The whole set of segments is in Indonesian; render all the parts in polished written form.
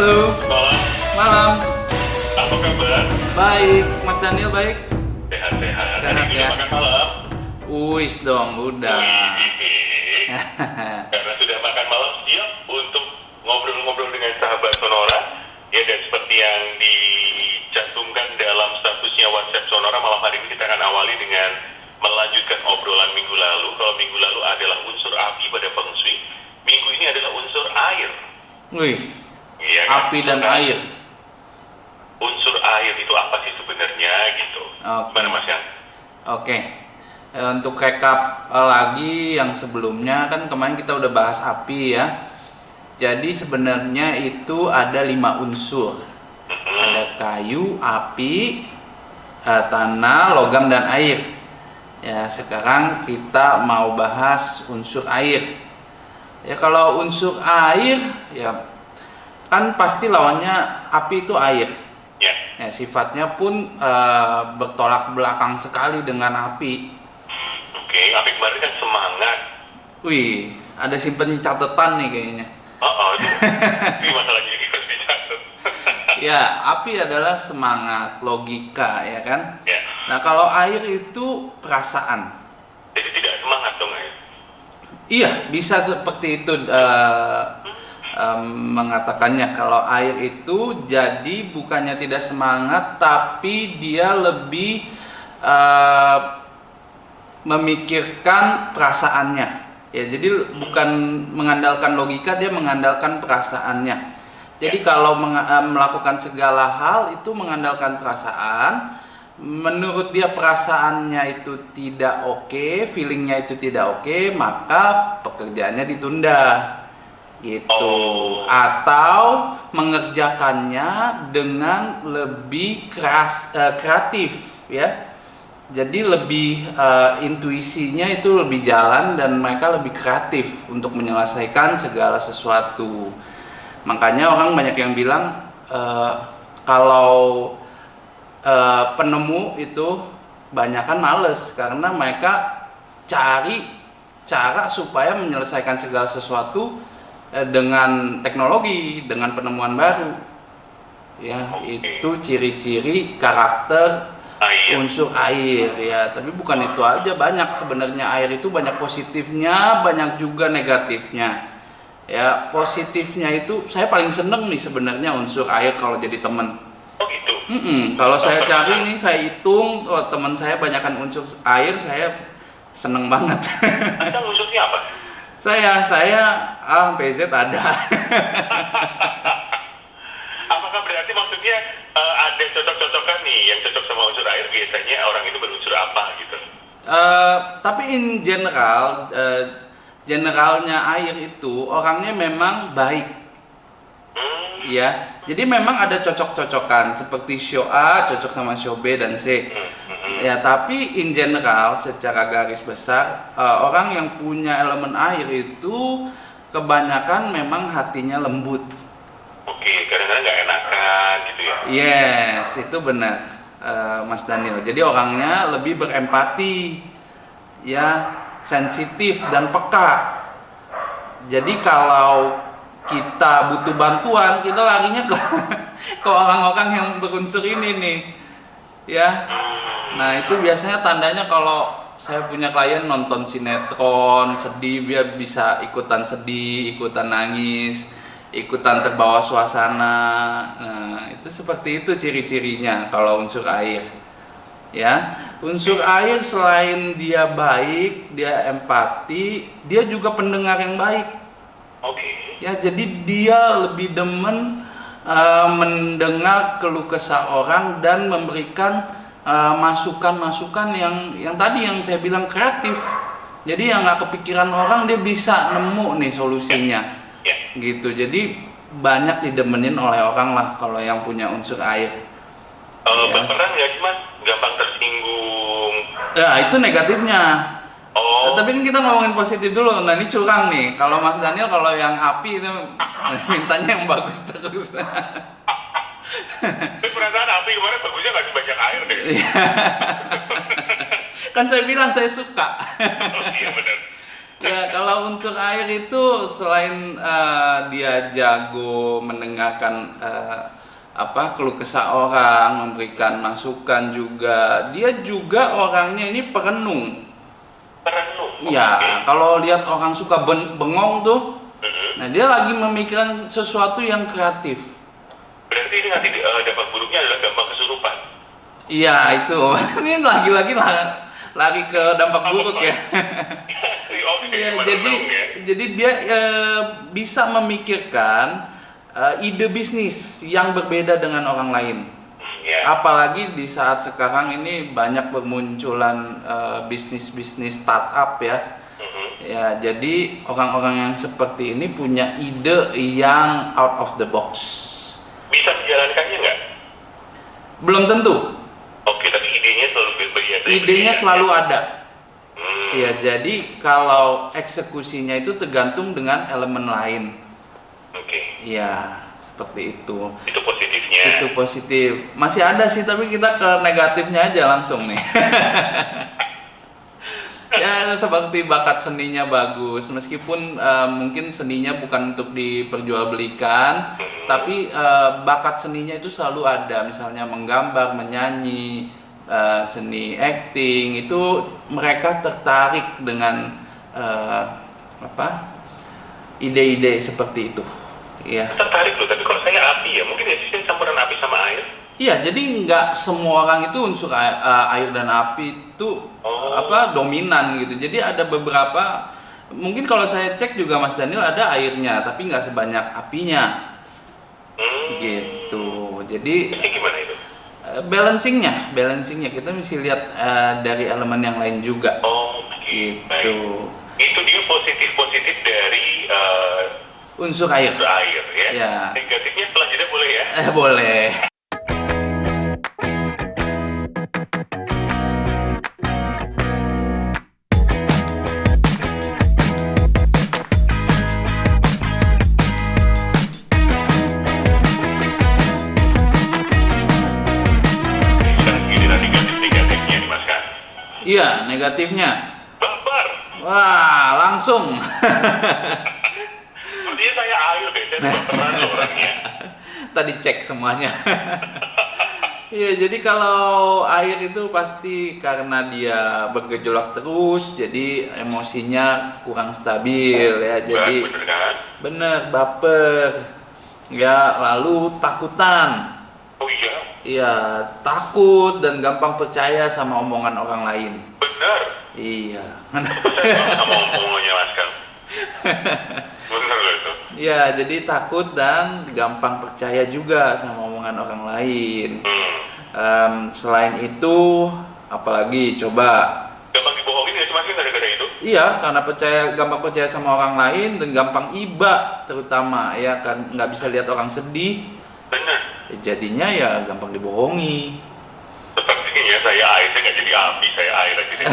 Halo, Malam, malam. apa kabar? Baik, Mas Daniel baik? Sehat-sehat. Sehat, Tadi sudah ya. makan malam? Uis dong, udah. Wih, karena sudah makan malam, siap untuk ngobrol-ngobrol dengan sahabat Sonora. Ya, dan seperti yang dicantumkan dalam statusnya WhatsApp Sonora, malam hari ini kita akan awali dengan melanjutkan obrolan minggu lalu. Kalau minggu lalu adalah unsur api pada Feng Shui, minggu ini adalah unsur air. Wih, Iya kan? api dan air. Unsur air itu apa sih sebenarnya gitu? Oke. Gimana Mas Yan? Oke. Untuk recap lagi yang sebelumnya kan kemarin kita udah bahas api ya. Jadi sebenarnya itu ada 5 unsur. Ada kayu, api, tanah, logam dan air. Ya, sekarang kita mau bahas unsur air. Ya, kalau unsur air ya kan pasti lawannya api itu air. Ya. Ya, sifatnya pun bertolak belakang sekali dengan api. Oke, api kemarin kan semangat. Wih, ada simpen catatan nih kayaknya. Ini masalahnya ini harus dicatat. Ya, api adalah semangat, logika, ya kan? Ya. Nah, kalau air itu perasaan. Jadi tidak semangat dong ya. Iya, bisa seperti itu mengatakannya. Kalau air itu jadi bukannya tidak semangat, tapi dia lebih memikirkan perasaannya. Ya, jadi bukan mengandalkan logika, dia mengandalkan perasaannya. Jadi kalau melakukan segala hal itu mengandalkan perasaan, menurut dia perasaannya itu tidak oke, feelingnya itu tidak oke, maka pekerjaannya ditunda gitu. Atau mengerjakannya dengan lebih kreatif ya. Jadi lebih intuisinya itu lebih jalan dan mereka lebih kreatif untuk menyelesaikan segala sesuatu. Makanya orang banyak yang bilang kalau penemu itu banyakan males karena mereka cari cara supaya menyelesaikan segala sesuatu dengan teknologi, dengan penemuan baru. Ya, itu ciri-ciri karakter unsur air ya. Tapi bukan itu aja, banyak sebenarnya. Air itu banyak positifnya, banyak juga negatifnya. Ya, positifnya itu saya paling seneng nih sebenarnya unsur air kalau jadi temen. Oh gitu. Kalau saya cari nih, saya hitung, oh, teman saya banyakkan unsur air, saya seneng banget. Anda unsurnya apa? saya PZ ada. Apakah berarti maksudnya ada cocok-cocokan nih, yang cocok sama unsur air biasanya orang itu berunsur apa gitu? Tapi in general, generalnya air itu orangnya memang baik. Ya, jadi memang ada cocok-cocokan seperti show A cocok sama show B dan C. Ya, tapi in general secara garis besar orang yang punya elemen air itu kebanyakan memang hatinya lembut. Oke, kadang-kadang nggak enakan gitu ya? Yes, itu benar, Mas Daniel. Jadi orangnya lebih berempati, ya, sensitif dan peka. Jadi kalau kita butuh bantuan, kita larinya ke ke orang-orang yang berunsur ini nih, ya. Nah, itu biasanya tandanya kalau saya punya klien nonton sinetron sedih, dia bisa ikutan sedih, ikutan nangis, ikutan terbawa suasana. Nah, itu seperti itu ciri-cirinya kalau unsur air. Ya, unsur air selain dia baik, dia empati, dia juga pendengar yang baik. Oke. Ya, jadi dia lebih demen mendengar keluh kesah orang dan memberikan masukan-masukan yang tadi yang saya bilang kreatif. Jadi yang nggak kepikiran orang dia bisa nemu nih solusinya. Ya. Gitu. Jadi banyak didemenin oleh orang lah kalau yang punya unsur air. Ya. Berperan nggak sih Mas? Gampang tersinggung. Ya, itu negatifnya. Oh. Tapi kan kita ngomongin positif dulu. Nah, ini curang nih. Kalau Mas Daniel kalau yang api itu mintanya yang bagus terus. Tapi perasaan api kemarin bagusnya nggak sebanyak air deh. Kan saya bilang saya suka. Oh, iya benar. Ya, kalau unsur air itu selain dia jago mendengarkan keluh kesah orang, memberikan masukan juga, dia juga orangnya ini perenung. Perenung. Ya, kalau lihat orang suka bengong tuh, nah dia lagi memikirkan sesuatu yang kreatif. Berarti ini nanti dampak buruknya adalah gampang kesurupan. Iya, itu. Ini lagi-lagi lari ke dampak buruk ya. Oke, Ya, merenung ya. jadi dia bisa memikirkan ide bisnis yang berbeda dengan orang lain. Ya. Apalagi di saat sekarang ini banyak bermunculan bisnis-bisnis startup ya. Ya, jadi orang-orang yang seperti ini punya ide yang out of the box. Bisa dijalankannya nggak? Belum tentu. Oke, tapi idenya selalu berbeda. Idenya selalu ada. Ya, jadi kalau eksekusinya itu tergantung dengan elemen lain. Oke. Ya, seperti itu. Itu positifnya. Itu positif. Masih ada sih, tapi kita ke negatifnya aja langsung nih. Ya, seperti bakat seninya bagus, meskipun mungkin seninya bukan untuk diperjualbelikan, tapi bakat seninya itu selalu ada, misalnya menggambar, menyanyi, seni acting, itu mereka tertarik dengan ide-ide seperti itu. Iya. Tertarik loh, tapi kalau saya api ya, mungkin ya saya campuran api sama air. Iya, jadi nggak semua orang itu unsur air dan api itu dominan gitu. Jadi ada beberapa, mungkin kalau saya cek juga Mas Daniel ada airnya, tapi nggak sebanyak apinya. Gitu. Jadi Gimana itu? balancingnya kita mesti lihat dari elemen yang lain juga. Oke, Gitu. baik. Itu dia positif dari Unsur air. ya. Ya. Negatifnya selanjutnya boleh ya? Boleh. Sekarang giliran negatifnya nih Mas kan. Iya, negatifnya. Baper. Wah, langsung. Sepertinya saya air deh, saya baperan loh orangnya. Tadi cek semuanya. Iya, jadi kalau air itu pasti karena dia bergejolak terus, jadi emosinya kurang stabil ya. Jadi Bener kan? bener, baper. Ya, lalu takutan. Oh iya, Iya, takut dan gampang percaya sama omongan orang lain. bener. Iya. Saya banget sama omongannya Mas kan. Bener loh itu. Ya, jadi takut dan gampang percaya juga sama omongan orang lain. Selain itu, apalagi coba? Gampang dibohongin ya Mas kan gara-gara itu? Iya, karena gampang percaya sama orang lain dan gampang iba, terutama ya kan nggak bisa lihat orang sedih. Bener. Jadinya ya gampang dibohongi. Sepertinya saya air, saya nggak jadi api, saya air aja deh.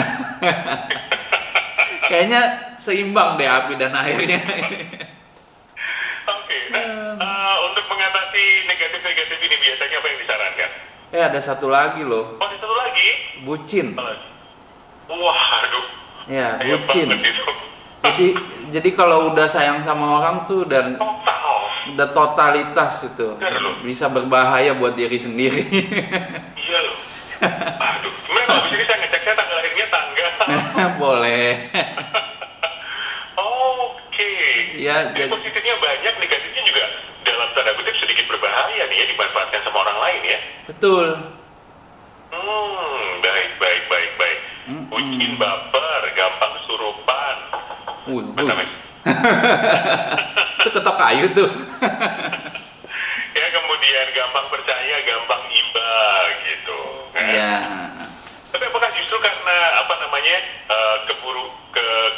Kayaknya seimbang deh api dan airnya. Oke, nah untuk mengatasi negatif-negatif ini biasanya apa yang disarankan? Ada satu lagi loh, Oh, ada satu lagi? bucin. Apa lagi? Wah, aduh. Ya, Saya bucin. banget itu. Jadi kalau udah sayang sama orang tuh dan Total. udah totalitas itu, Bener loh. bisa berbahaya buat diri sendiri. Iya loh. Aduh, sebenarnya kalau bisa saya ngecek saya tanggal lahirnya tanggal. Boleh. Oke. Ya, Jadi positifnya banyak, negatifnya juga dalam tanda kutip sedikit berbahaya nih ya, dimanfaatkan sama orang lain ya. Betul. Baik. Bucin, baper, gampang kesurupan. Apa namanya? Itu ketok kayu tuh. Ya, kemudian gampang percaya, gampang iba gitu. Kan? Iya. Tapi apakah justru karena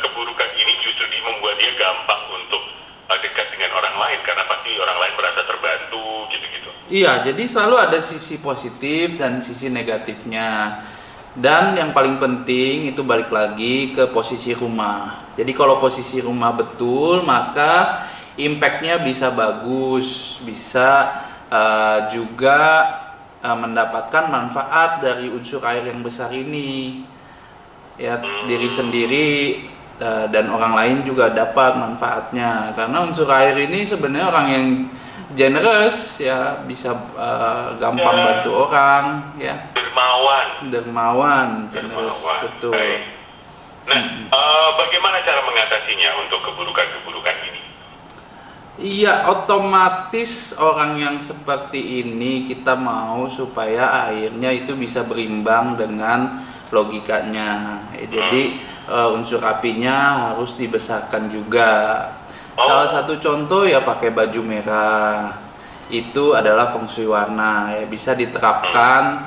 keburukan ini justru membuat dia gampang untuk dekat dengan orang lain karena pasti orang lain merasa terbantu gitu-gitu. Iya, jadi selalu ada sisi positif dan sisi negatifnya. Dan yang paling penting itu balik lagi ke posisi rumah. Jadi kalau posisi rumah betul, maka impact-nya bisa bagus, bisa juga mendapatkan manfaat dari unsur air yang besar ini. Ya, diri sendiri dan orang lain juga dapat manfaatnya, karena unsur air ini sebenarnya orang yang generous ya, bisa gampang Ya. bantu orang ya, dermawan, generous, Dermawan. betul. Baik. Nah, bagaimana cara mengatasinya untuk keburukan-keburukan ini? Iya, otomatis orang yang seperti ini kita mau supaya airnya itu bisa berimbang dengan logikanya. Jadi unsur apinya harus dibesarkan juga. Salah satu contoh ya pakai baju merah. Itu adalah feng shui warna ya, bisa diterapkan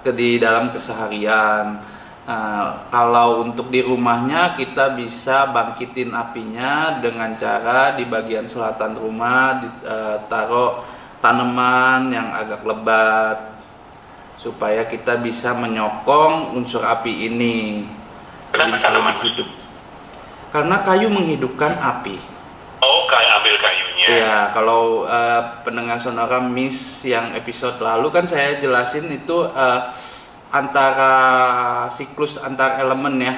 di dalam keseharian. Nah, kalau untuk di rumahnya kita bisa bangkitin apinya dengan cara di bagian selatan rumah taruh tanaman yang agak lebat supaya kita bisa menyokong unsur api ini. Jadi Kenapa bisa tanaman? lebih hidup. Karena kayu menghidupkan api. Oh, kayak ambil kayunya. Iya, kalau pendengar Sonora Miss yang episode lalu kan saya jelasin itu antara siklus antar elemen ya.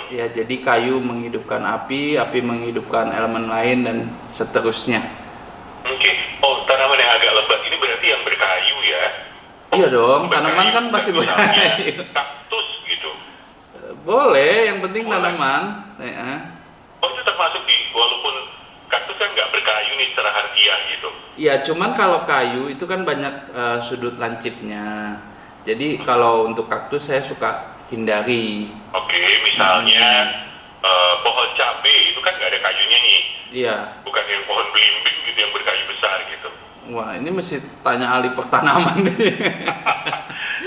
Ya, jadi kayu menghidupkan api, api menghidupkan elemen lain dan seterusnya. Oke. Oh, tanaman yang agak lebat ini berarti yang berkayu ya? Iya dong, Berkayu, tanaman kan pasti misalnya berkayu. kaktus gitu. Boleh, yang penting Boleh. tanaman. Oh, itu termasuk walaupun kaktus kan nggak berkayu nih secara harfiah gitu. Ya, cuman kalau kayu itu kan banyak sudut lancipnya. Jadi kalau untuk kaktus saya suka hindari. Oke, misalnya pohon cabe itu kan nggak ada kayunya nih. Iya. Bukan yang pohon belimbing gitu yang berkayu besar gitu. Wah, ini mesti tanya ahli pertanaman nih.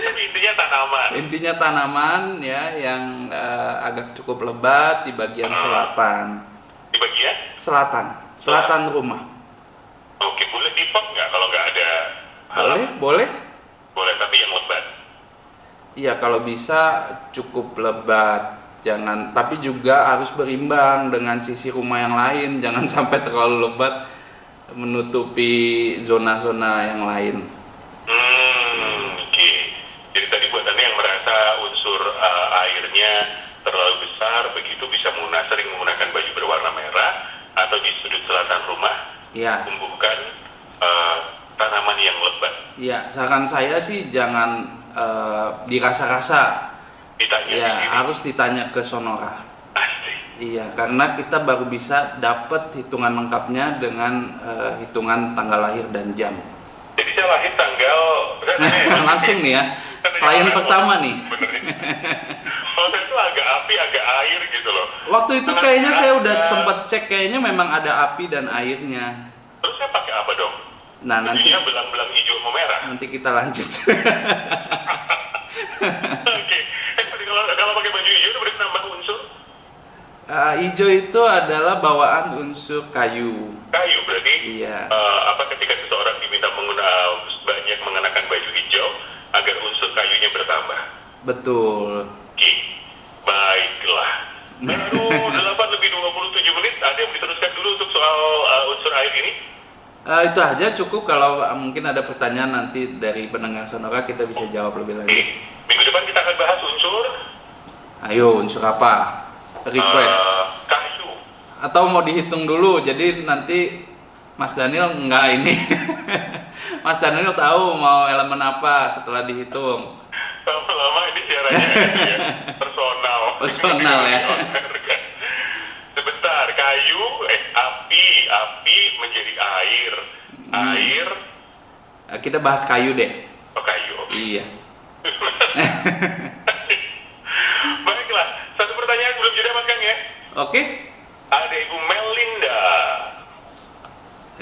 Tapi intinya tanaman. Intinya tanaman ya yang agak cukup lebat di bagian selatan. Di bagian? Selatan rumah. Oke, boleh dipot nggak kalau nggak ada halaman? Boleh? Boleh, tapi yang lebat. Iya, kalau bisa cukup lebat. Jangan, tapi juga harus berimbang dengan sisi rumah yang lain. Jangan sampai terlalu lebat menutupi zona-zona yang lain. Oke. Jadi tadi buat Anda yang merasa unsur airnya terlalu besar, begitu bisa sering menggunakan baju berwarna merah atau di sudut selatan rumah Iya. tumbuhkan tanaman yang lebat. Iya, saran saya sih jangan dirasa-rasa. Ditanya Iya, sendiri. harus ditanya ke Sonora. Asik. Iya, karena kita baru bisa dapat hitungan lengkapnya dengan hitungan tanggal lahir dan jam. Jadi saya lahir tanggal Langsung nih ya, klien pertama nih. Bener ini. Oh, itu agak api, agak air gitu loh. Waktu itu kayaknya saya udah sempat cek, kayaknya memang ada api dan airnya. Terus saya pakai apa dong? Nah, nanti Bajunya belang-belang hijau sama merah. kita lanjut. Oke. Kalau pakai baju hijau itu berarti nambah unsur Hijau itu adalah bawaan unsur kayu. kayu berarti. Iya. Apa ketika seseorang diminta banyak mengenakan baju hijau agar unsur kayunya bertambah. Betul. Oke. Baiklah. Baru 8 lebih 27 menit. Ada yang diteruskan dulu untuk soal unsur air ini? Itu aja cukup. Kalau mungkin ada pertanyaan nanti dari pendengar Sonora kita bisa jawab lebih Oke. lanjut. Minggu depan kita akan bahas unsur Ayo, unsur apa? Request. kayu. Atau mau dihitung dulu, jadi nanti Mas Daniel nggak ini. Mas Daniel tahu mau elemen apa setelah dihitung. Lama-lama ini siarannya gitu ya. Personal ya. Sebentar, kayu, api menjadi air. Air, Kita bahas kayu deh. oh kayu. Oke. Iya. Baiklah, satu pertanyaan belum jeda Mas Kang ya. Oke. Ada Ibu Melinda.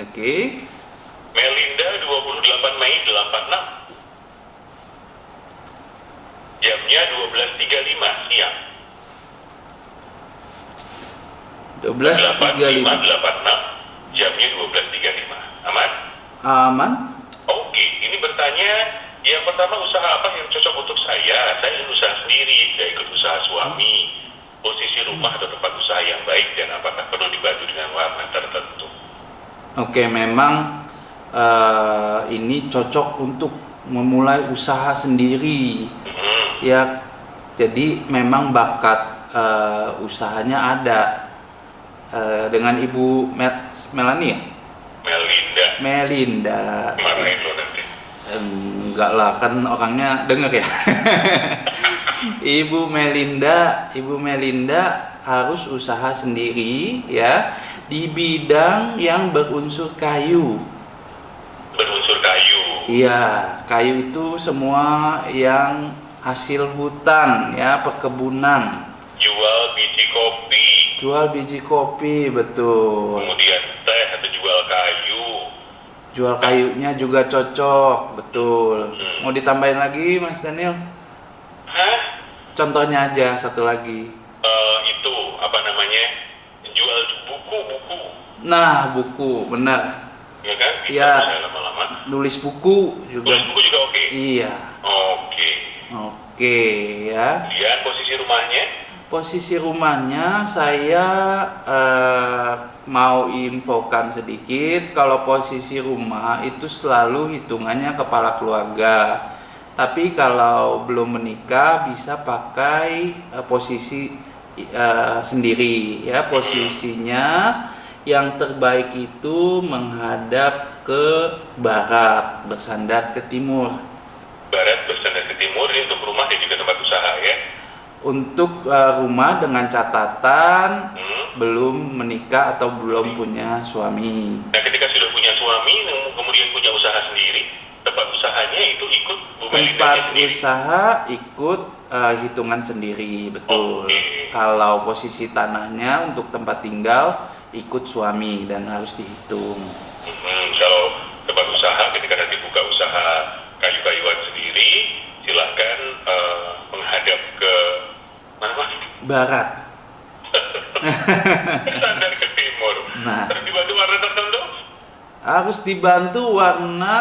Oke. Melinda 28 Mei 86. Jamnya 12.35 siang. 12.35. 86, jamnya 12.35. Aman? Aman. Oke, ini bertanya, yang pertama usaha apa yang cocok untuk saya? Saya ingin usaha sendiri, saya ikut usaha suami. Posisi rumah atau tempat usaha yang baik dan apakah perlu dibantu dengan warna tertentu? Oke, memang ini cocok untuk memulai usaha sendiri. Ya, jadi memang bakat usahanya ada dengan Ibu Melani ya? Melinda. Marahin lo nanti. Enggak lah, kan orangnya denger ya. Ibu Melinda harus usaha sendiri ya di bidang yang berunsur kayu. Berunsur kayu. Iya, kayu itu semua yang hasil hutan ya, perkebunan. Jual biji kopi, betul. Kemudian teh atau jual kayu. Jual kayunya juga cocok, betul. Mau ditambahin lagi, Mas Daniel? Hah? Contohnya aja satu lagi. Itu apa namanya? Jual buku-buku. Nah, buku, benar. Ya kan? Bisa Ya. saya lama-lama. Nulis buku juga. Tulis buku juga oke. Iya. Oke. Oke, ya. Kemudian posisi rumahnya? Posisi rumahnya saya mau infokan sedikit. Kalau posisi rumah itu selalu hitungannya kepala keluarga. Tapi kalau belum menikah bisa pakai posisi sendiri ya. Posisinya yang terbaik itu menghadap ke barat, bersandar ke timur. Barat bersandar ke timur, ini untuk rumah dan juga tempat usaha ya. Untuk rumah dengan catatan belum menikah atau belum punya suami. Nah, ketika sudah punya suami, kemudian punya usaha sendiri, tempat usahanya itu ikut Bu Melinda Tempat sendiri. usaha ikut hitungan sendiri, betul. Oke. Kalau posisi tanahnya untuk tempat tinggal ikut suami dan harus dihitung. Kalau tempat usaha, ketika nanti buka usaha kayu-kayuan sendiri, silahkan menghadap ke mana Mas? Barat. Bersandar ke timur. Nah. Terus dibantu warna tertentu? Harus dibantu warna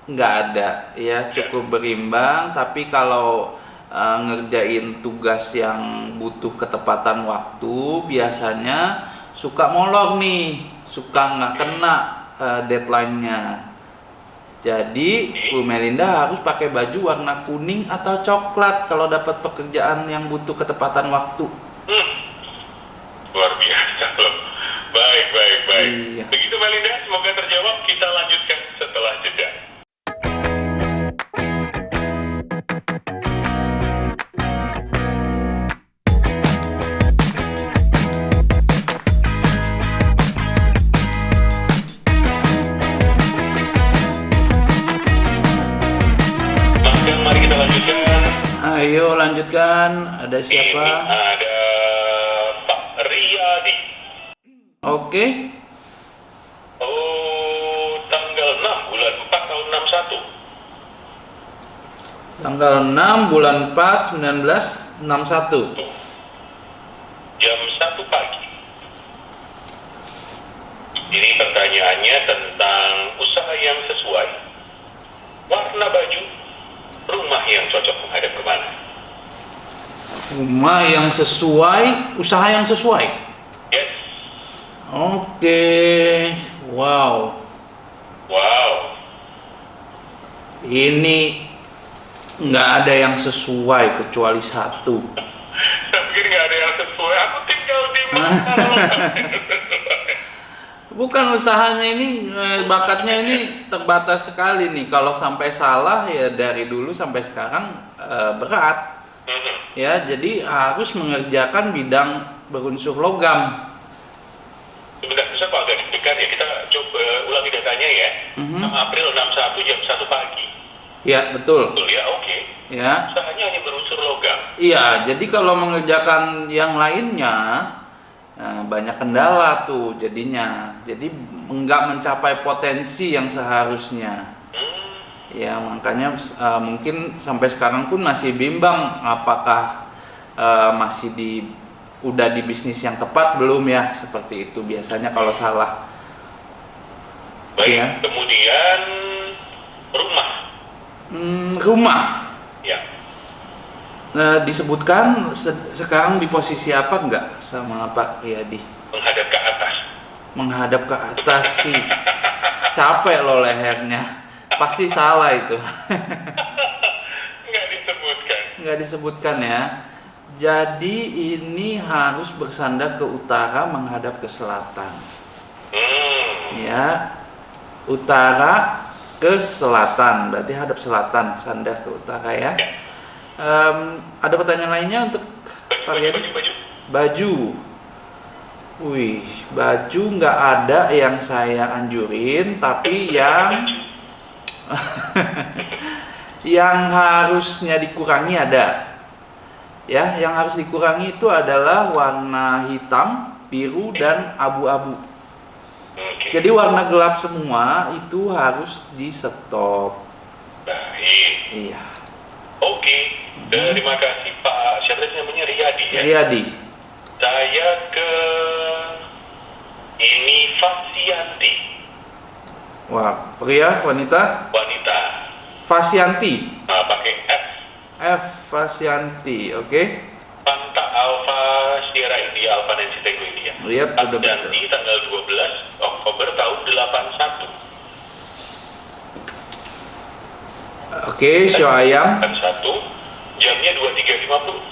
nggak ada ya, cukup berimbang. Tapi kalau ngerjain tugas yang butuh ketepatan waktu biasanya suka molor nih, suka nggak kena deadline-nya. Jadi Bu Melinda harus pakai baju warna kuning atau coklat kalau dapat pekerjaan yang butuh ketepatan waktu. Luar biasa loh. Baik. Iya. Begitu Melinda, semoga terjawab. Kita lanjutkan setelah jeda. Mari kita lanjutkan. Ayo lanjutkan. Ada Ini siapa? ada Pak Riyadi. Oke. Oh, tanggal 6 bulan 4 tahun 61. Tanggal 6 bulan 4 1961. Jam 1 pagi. Ini pertanyaannya tentang usaha yang sesuai. Warna baju, rumah yang cocok menghadap ke mana? Rumah yang sesuai, usaha yang sesuai. Yes. Oke. Wow. Ini nggak ada yang sesuai kecuali satu. Saya pikir nggak ada yang sesuai. Aku tinggal di mana? Bukan usahanya ini, bakatnya ini terbatas sekali nih. Kalau sampai salah ya dari dulu sampai sekarang berat. Ya, jadi harus mengerjakan bidang berunsur logam. Sebentar, bisa Pak agak deg-degan ya. Kita coba ulangi datanya ya. 6 April 61 jam 1 pagi. Ya, betul. Betul ya, oke. Ya. Usahanya hanya berunsur logam. Iya, jadi kalau mengerjakan yang lainnya banyak kendala tuh jadinya. Jadi nggak mencapai potensi yang seharusnya. Ya, makanya mungkin sampai sekarang pun masih bimbang apakah masih udah di bisnis yang tepat belum ya, seperti itu biasanya kalau salah. Baik, Ya. kemudian rumah. Rumah. Ya. Disebutkan sekarang di posisi apa enggak sama Pak Riyadi? Menghadap ke atas. Menghadap ke atas sih. Capek loh lehernya. Pasti salah itu. Nggak disebutkan. Nggak disebutkan ya. Jadi ini harus bersandar ke utara menghadap ke selatan. Ya, utara ke selatan, berarti hadap selatan, sandar ke utara ya. Ada pertanyaan lainnya untuk Pak Riyadi? Baju. Wih, baju nggak ada yang saya anjurin, tapi yang harusnya dikurangi ada. Ya, yang harus dikurangi itu adalah warna hitam, biru, dan abu-abu. Jadi warna gelap semua itu harus di stop. Baik. Iya. Oke. Terima kasih Pak. Siapa namanya? Riyadi ya? Riyadi. Saya ke ini Fasianti. Wah, pria, wanita? Wanita. Fasianti. Pakai F. F. Fasianti, oke. Panta Alfa Sierra India Alfa Nancy Tango India. Iya, udah betul. Fasianti tanggal 12 Oktober tahun 81. Oke, show ayam. 81. Jamnya 23.50.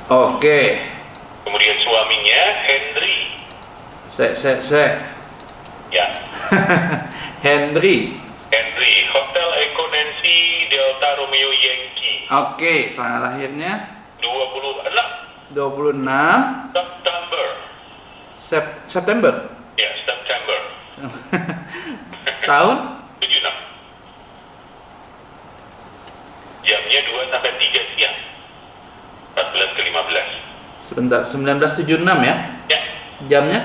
Oke. Kemudian suaminya Henry. Ya. Henry. Hotel Eco Nancy Delta Romeo Yankee. Oke, tanggal lahirnya 26 September. Ya, September. Tahun 76. Jamnya 2 sampai 3 siang. 14 ke 15. sebentar, 1976 ya. Ya, Jamnya?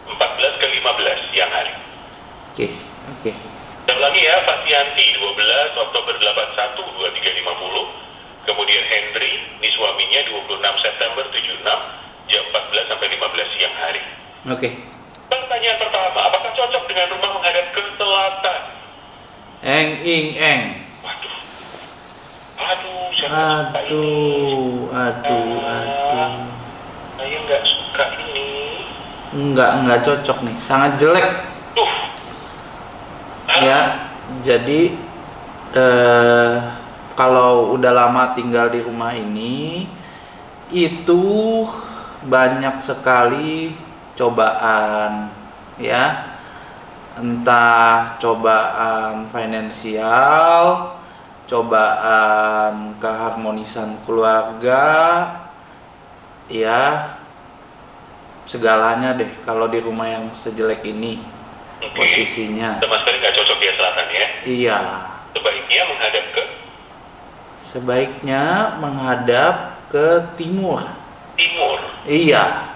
14 ke 15 siang hari. Oke. Saya ulangi ya, Fasianti 12 Oktober 81 23.50. Kemudian Henry, ini suaminya 26 September 76 jam 14 sampai 15 siang hari. Oke. Pertanyaan pertama, apakah cocok dengan rumah menghadap ke selatan? Eng. Aduh, saya nggak suka ini. Saya nggak suka ini. Enggak cocok nih, sangat jelek. Ya, jadi kalau udah lama tinggal di rumah ini, itu banyak sekali cobaan, ya, entah cobaan finansial, cobaan keharmonisan keluarga, ya, segalanya deh kalau di rumah yang sejelek ini. Posisinya sama sekali nggak cocok ya selatan ya? Iya. Sebaiknya menghadap ke timur. Iya.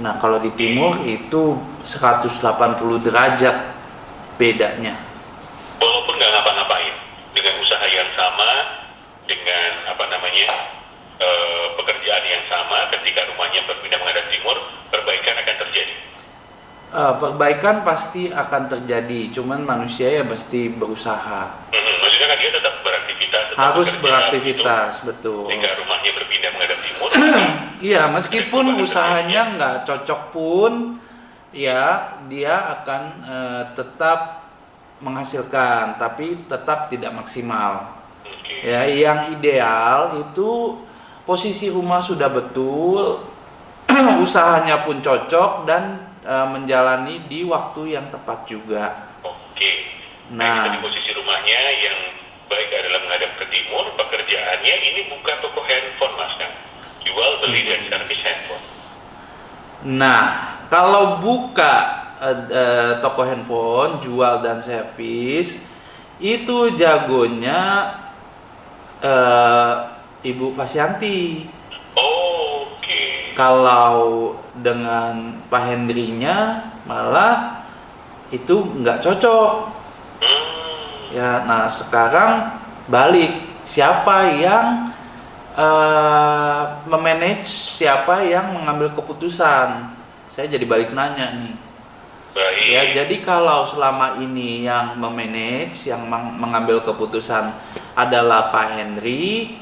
Nah, kalau di timur itu 180 derajat bedanya. Walaupun nggak ngapa-ngapain, dengan usaha yang sama, dengan pekerjaan yang sama, ketika rumahnya berpindah menghadap timur, perbaikan akan terjadi. Perbaikan pasti akan terjadi, cuman manusia ya mesti berusaha. Maksudnya kan dia tetap beraktivitas, Harus beraktivitas, betul. Jika rumahnya berpindah menghadap timur. Iya, meskipun usahanya nggak cocok pun, ya dia akan tetap menghasilkan, tapi tetap tidak maksimal. Ya, yang ideal itu posisi rumah sudah betul, usahanya pun cocok dan menjalani di waktu yang tepat juga. Oke. Nah, di posisi rumahnya yang baik adalah menghadap ke timur. Pekerjaannya ini buka toko handphone, Mas kan? Jual beli dan servis handphone. Nah, kalau buka toko handphone, jual dan servis, itu jagonya Ibu Fasianti. Oke. Kalau dengan Pak Hendrinya malah itu nggak cocok. Ya, nah sekarang balik, siapa yang memanage, siapa yang mengambil keputusan? Saya jadi balik nanya nih. Baik. Ya, jadi kalau selama ini yang memanage, yang mengambil keputusan adalah Pak Henry,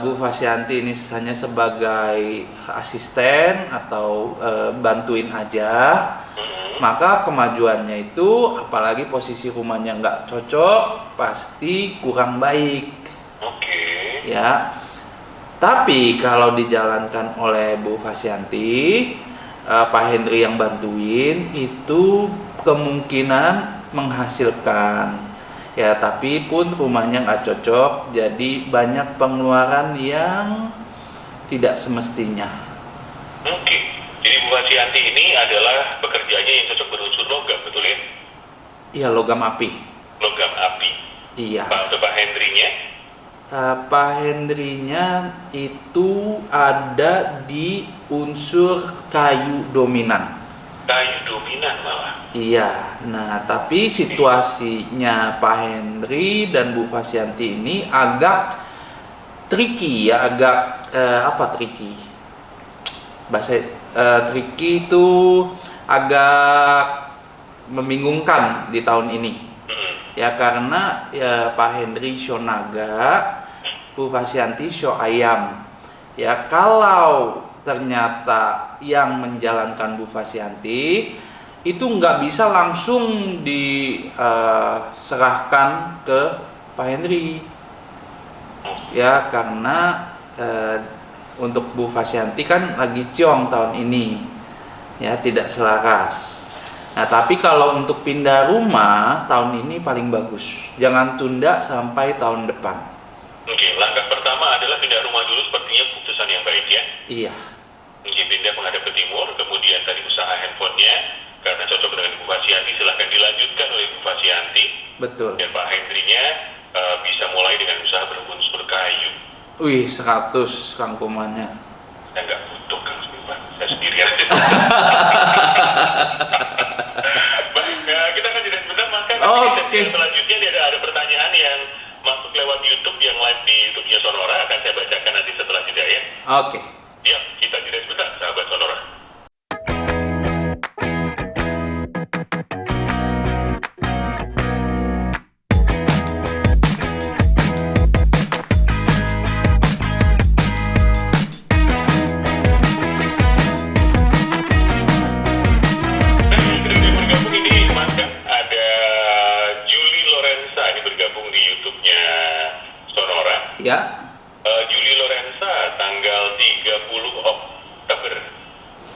Bu Fasianti ini hanya sebagai asisten atau bantuin aja, maka kemajuannya itu, apalagi posisi rumahnya nggak cocok, pasti kurang baik. Oke. Ya. Tapi kalau dijalankan oleh Bu Fasyanti, Pak Hendri yang bantuin, itu kemungkinan menghasilkan. Ya, tapi pun rumahnya nggak cocok, jadi banyak pengeluaran yang tidak semestinya. Oke. Jadi Bu Fasyanti ini adalah pekerjaannya yang cocok berunsur logam, betul ya? Iya, logam api. Logam api. Iya. Untuk Pak Hendrinya? Pak Hendrinya itu ada di unsur kayu dominan. Kayu dominan malah. Iya, nah tapi situasinya Pak Hendri dan Bu Fasyanti ini agak tricky ya, agak apa tricky? Bahasa tricky itu agak membingungkan di tahun ini. Ya karena ya Pak Hendri Shonaga, Bu Fasyanti show ayam. Ya kalau ternyata yang menjalankan Bu Fasyanti itu nggak bisa langsung diserahkan ke Pak Hendri. Ya karena untuk Bu Fasyanti kan lagi ciong tahun ini, ya tidak selaras. Nah, tapi kalau untuk pindah rumah tahun ini paling bagus. Jangan tunda sampai tahun depan. Oke, langkah pertama adalah pindah rumah dulu, sepertinya keputusan yang baik ya. Iya. Oke, pindah menghadap ke timur, kemudian tadi usaha handphonenya, karena cocok dengan Bu Fasyanti, silahkan dilanjutkan oleh Bu Fasyanti. Betul. Dan Pak Hendrinya bisa mulai dengan usaha berunsur kayu. Wih, 100 rangkumannya. Saya nggak butuh Kang Sultan, saya sendiri aja. Baik, kita akan jeda sebentar, maka Oke. selanjutnya ada pertanyaan yang masuk lewat YouTube, yang live di YouTube-nya Sonora, akan saya bacakan nanti setelah jeda ya. Oke. Ya, kita jeda sebentar, sahabat Sonora. Ya. Juli Lorenza tanggal 30 Oktober.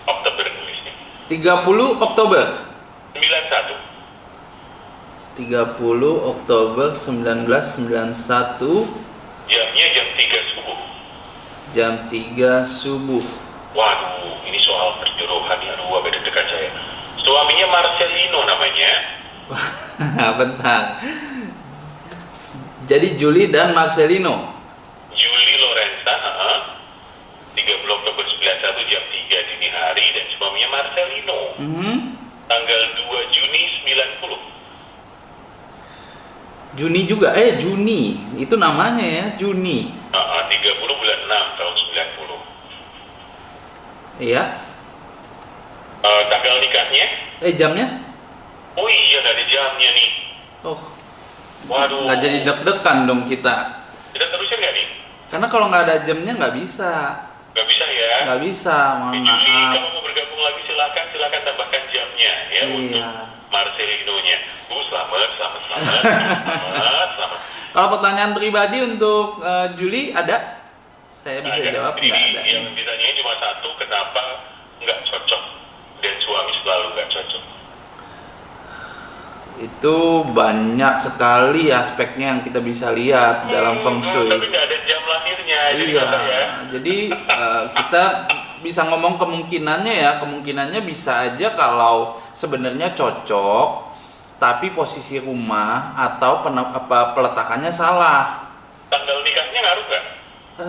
Oktober nulisnya. 30 Oktober. 91. 30 Oktober 1991. Jamnya jam 3 subuh. Jam 3 subuh. Waduh, ini soal perjodohan ya. Aduh, agak deg-degan saya. Suaminya Marcelino namanya. Bentar. Jadi Juli dan Marcelino. Juli Lorenza, 30 Oktober 91 jam 3 dini hari, dan suaminya Marcelino. Tanggal 2 Juni 90. Juni juga, Juni. Itu namanya ya, Juni. 30 bulan 6 tahun 90. Iya. Tanggal nikahnya? Jamnya? Oh iya, nggak ada jamnya nih. Oh. Waduh. Nggak jadi deg-degan dong kita. Kita terusin nggak nih? Karena kalau nggak ada jamnya nggak bisa. Nggak bisa ya? Nggak bisa, mohon Juli, maaf. kamu mau bergabung lagi silakan tambahkan jamnya ya, Iya. untuk Marcelino-nya. Selamat. Kalau pertanyaan pribadi untuk Juli ada? Saya bisa jawab Jadi nggak ada. yang ditanyanya cuma satu, kenapa nggak cocok dan suami selalu nggak cocok? Itu banyak sekali aspeknya yang kita bisa lihat dalam feng shui. Tapi nggak ada jam lahirnya. Iya, ya? jadi kita bisa ngomong kemungkinannya ya, kemungkinannya bisa aja kalau sebenarnya cocok, tapi posisi rumah atau peletakannya salah. Tanggal nikahnya ngaruh nggak?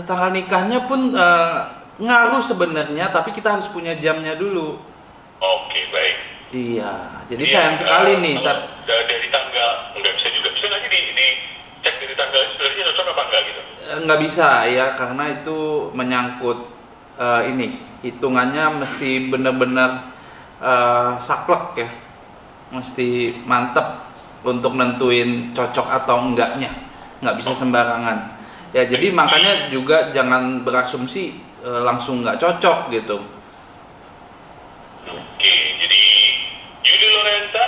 Tanggal nikahnya pun ngaruh sebenarnya, tapi kita harus punya jamnya dulu. Oke, baik. Iya, jadi sayang sekali nih. Dari tanggal nggak bisa juga, bisa lagi dicek dari tanggal sebenarnya cocok apa enggak gitu? Nggak bisa ya, karena itu menyangkut ini hitungannya mesti benar-benar saklek ya, mesti mantep untuk nentuin cocok atau enggaknya, nggak bisa sembarangan. Ya jadi makanya juga jangan berasumsi langsung nggak cocok gitu. Oke, jadi Juli Lorenza,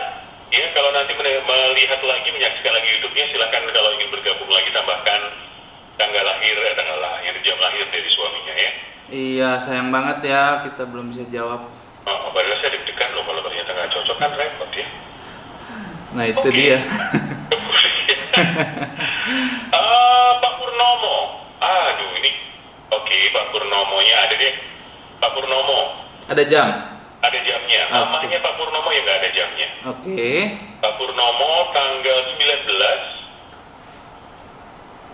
ya kalau nanti melihat lagi, menyaksikan lagi YouTube-nya, silakan kalau ingin bergabung lagi tambahkan jam lahir dari suaminya ya. Iya, sayang banget ya kita belum bisa jawab. Oh, padahal saya deg-degan loh kalau ternyata nggak cocok kan repot ya. Nah itu Oke. dia. Pak Purnomo. Aduh ini. Oke, Pak Purnomonya ada deh. Pak Purnomo. Ada jam. Ada jamnya. Oke. Mamanya Pak Purnomo ya nggak ada jamnya. Oke. Pak Purnomo tanggal 19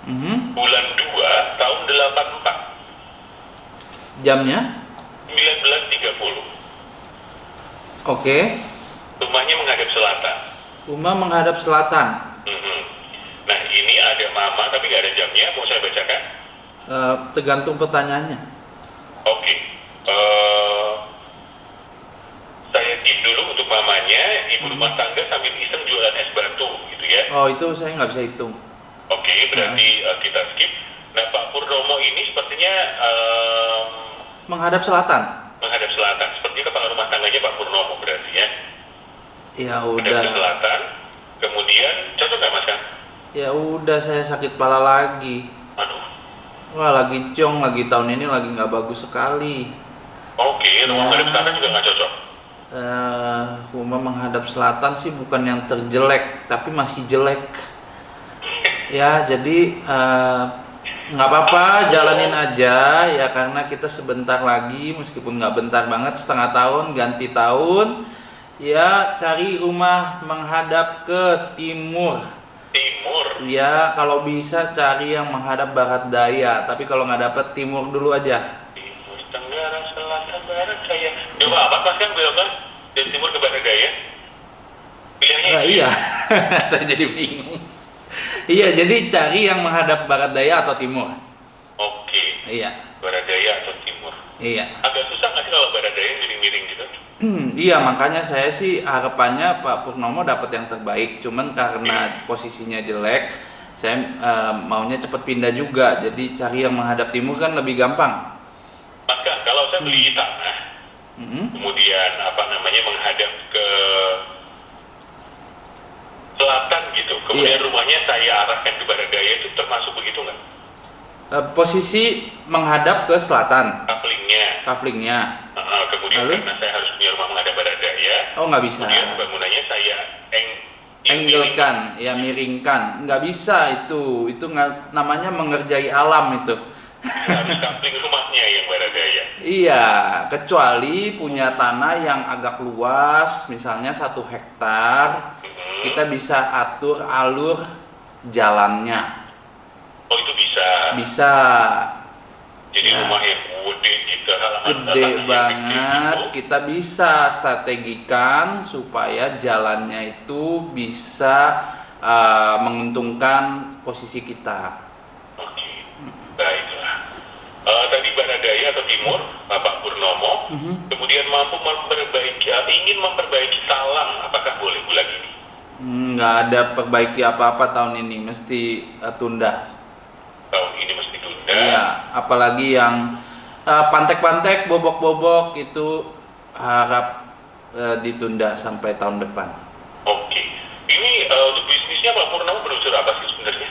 Mhm. bulan 2 tahun 84. Jamnya? 19.30. Oke. Rumahnya menghadap selatan. Rumah menghadap selatan. Mhm. Nah ini ada mama tapi nggak ada jamnya. Mau saya bacakan? Tergantung pertanyaannya. Oke. Saya tip dulu untuk mamanya, ibu rumah tangga sambil iseng jualan es batu gitu ya. Oh itu saya nggak bisa hitung. Oke, berarti kita skip. Nah Pak Purnomo ini sepertinya Menghadap selatan. menghadap selatan. Sepertinya kepala rumah tangganya Pak Purnomo berarti ya. Ya Menghadap ke udah. selatan. Kemudian cocok nggak Mas Kang? Ya udah saya sakit kepala lagi. Aduh. Wah lagi ciong lagi tahun ini lagi nggak bagus sekali. Oke, rumah Ya. menghadap selatan juga nggak cocok. Rumah menghadap selatan sih bukan yang terjelek tapi masih jelek. Ya jadi nggak apa-apa jalanin aja ya karena kita sebentar lagi meskipun nggak bentar banget setengah tahun ganti tahun ya cari rumah menghadap ke timur. Timur. Ya kalau bisa cari yang menghadap barat daya tapi kalau nggak dapet timur dulu aja. Timur, tenggara, selatan, barat, saya. Coba apa Mas Kang belokkan dari timur ke barat daya? Pilihannya Nah, itu iya ya? saya jadi bingung. Iya jadi cari yang menghadap barat daya atau timur. Oke, Iya barat daya atau timur. iya. Agak susah nggak sih kalau barat daya miring-miring gitu? Iya makanya saya sih harapannya Pak Purnomo dapat yang terbaik. Cuman karena posisinya jelek, saya maunya cepet pindah juga. Jadi cari yang menghadap timur kan lebih gampang. Mas Kang, kalau saya beli tanah, Mhm. kemudian apa namanya menghadap ke selatan gitu, kemudian Iya. rumahnya saya arahkan ke barat daya itu termasuk begitu nggak? Posisi menghadap ke selatan, Couplingnya. kaflingnya. Kemudian Lalu? karena saya harus punya rumah menghadap barat daya, Oh nggak bisa. kemudian bangunannya saya Enggelkan, ya miringkan. Nggak bisa itu namanya mengerjai alam itu. harus coupling rumahnya yang barat daya. Iya, kecuali punya tanah yang agak luas, misalnya 1 hektar, kita bisa atur alur jalannya. Oh itu bisa. Bisa, Jadi Ya. rumah yang gede gitu, halaman gede belakangnya gede banget. gitu. Kita bisa strategikan supaya jalannya itu bisa menguntungkan posisi kita. Oke, baiklah. Tadi barat daya atau timur, Bapak Purnomo, kemudian ingin memperbaiki talang, apakah boleh bulan ini? Nggak ada perbaiki apa-apa tahun ini, mesti tunda. Tahun ini mesti tunda. Iya, apalagi yang pantek-pantek, bobok-bobok itu harap ditunda sampai tahun depan. Oke, ini untuk bisnisnya Pak Purnomo berunsur apa sih sebenarnya?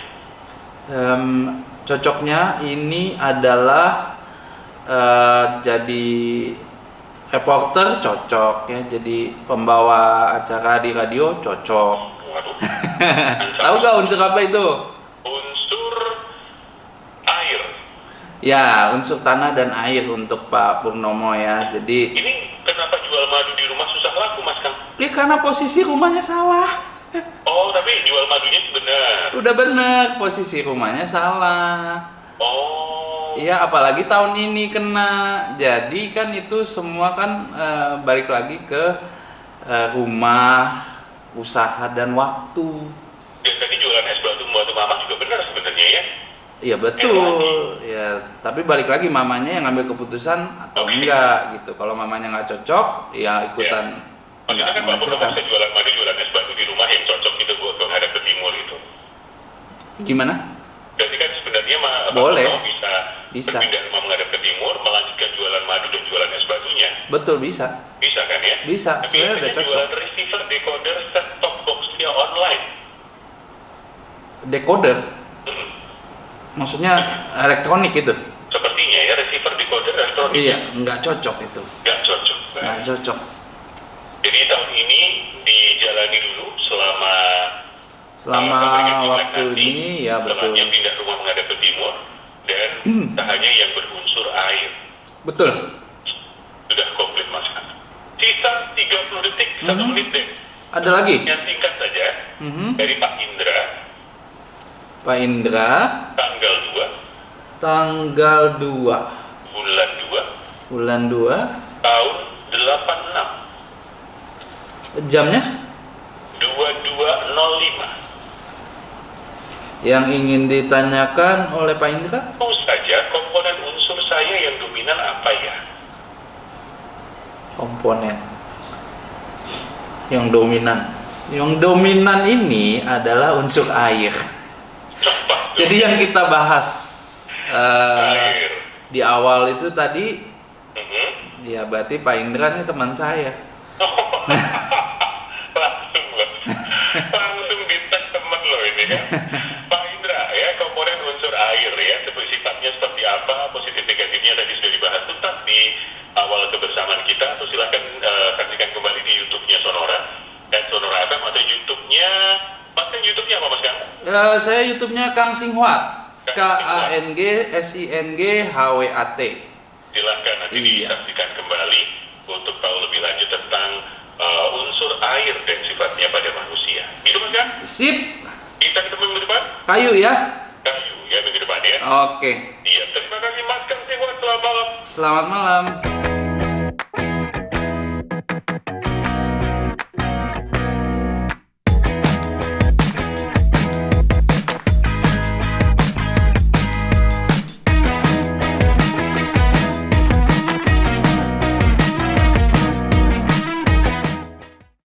Cocoknya ini adalah jadi reporter cocok ya, jadi pembawa acara di radio cocok. Waduh. Tahu nggak unsur apa itu? Unsur air. Ya, unsur tanah dan air untuk Pak Purnomo ya. Jadi, Ini kenapa jual madu di rumah susah laku, Mas Kang? karena posisi rumahnya salah. Oh, tapi jual madunya benar. Udah bener, posisi rumahnya salah. Oh. Iya, apalagi tahun ini kena. Jadi kan itu semua kan balik lagi ke rumah, usaha dan waktu. Dan tadi jualan es batu mama juga benar sebenarnya ya. Iya betul. Ya, tapi balik lagi mamanya yang ngambil keputusan atau Oke. enggak gitu. Kalau mamanya nggak cocok, ya ikutan Maksudnya nggak kan Pak Purnomo menghasilkan. bisa jualan madu, jualan es batu di rumah yang cocok gitu buat menghadap ke timur itu. Gimana? Jadi kan sebenarnya Pak Boleh. Purnomo bisa berpindah rumah menghadap ke timur, melanjutkan jualan madu dan jualan es batunya. Betul bisa. Bisa kan ya? Bisa. Tapi Sebenarnya udah biasanya cocok. jualan receiver, decoder, set top box via online. Decoder. Maksudnya elektronik itu? Sepertinya ya, receiver decoder elektronik. Iya, nggak cocok itu. Nggak cocok. Nggak cocok. Jadi tahun ini dijalani dulu selama waktu nanti, ini ya betul. setelahnya pindah rumah menghadap ke timur dan tak hanya yang berunsur air. Betul. Sudah komplit Mas. Sisa 30 detik, 1 menit deh. Ada lagi? Yang singkat saja dari Pak Indra. Pak Indra. Tanggal 2. Bulan 2. Tahun 86. Jamnya? 22.05. Yang ingin ditanyakan oleh Pak Indra? Tahu saja komponen unsur saya yang dominan apa ya? Komponen yang dominan. Yang dominan ini adalah unsur air. Jadi yang kita bahas di awal itu tadi, ya berarti Pak Indra nih teman saya. Langsung dites temen loh ini ya. Pak Indra ya, komponen unsur air ya, sifatnya seperti apa, positif negatifnya tadi sudah dibahas tuntas di awal kebersamaan kita. Atau silahkan saksikan kembali di YouTube-nya Sonora dan Sonora FM atau YouTube-nya Mas. Kan YouTube-nya apa Mas Kang? Saya YouTube-nya Kang Singhwat, KANGSINGHWAT. Silahkan nanti disaksikan kembali untuk tahu lebih lanjut tentang unsur air dan sifatnya pada manusia. Itu Mas Kang? Sip. Kita ketemu minggu depan? Kayu ya? Kayu ya, minggu depan ya. Oke. Iya, terima kasih Mas Kang Singhwat, selamat malam. Selamat malam.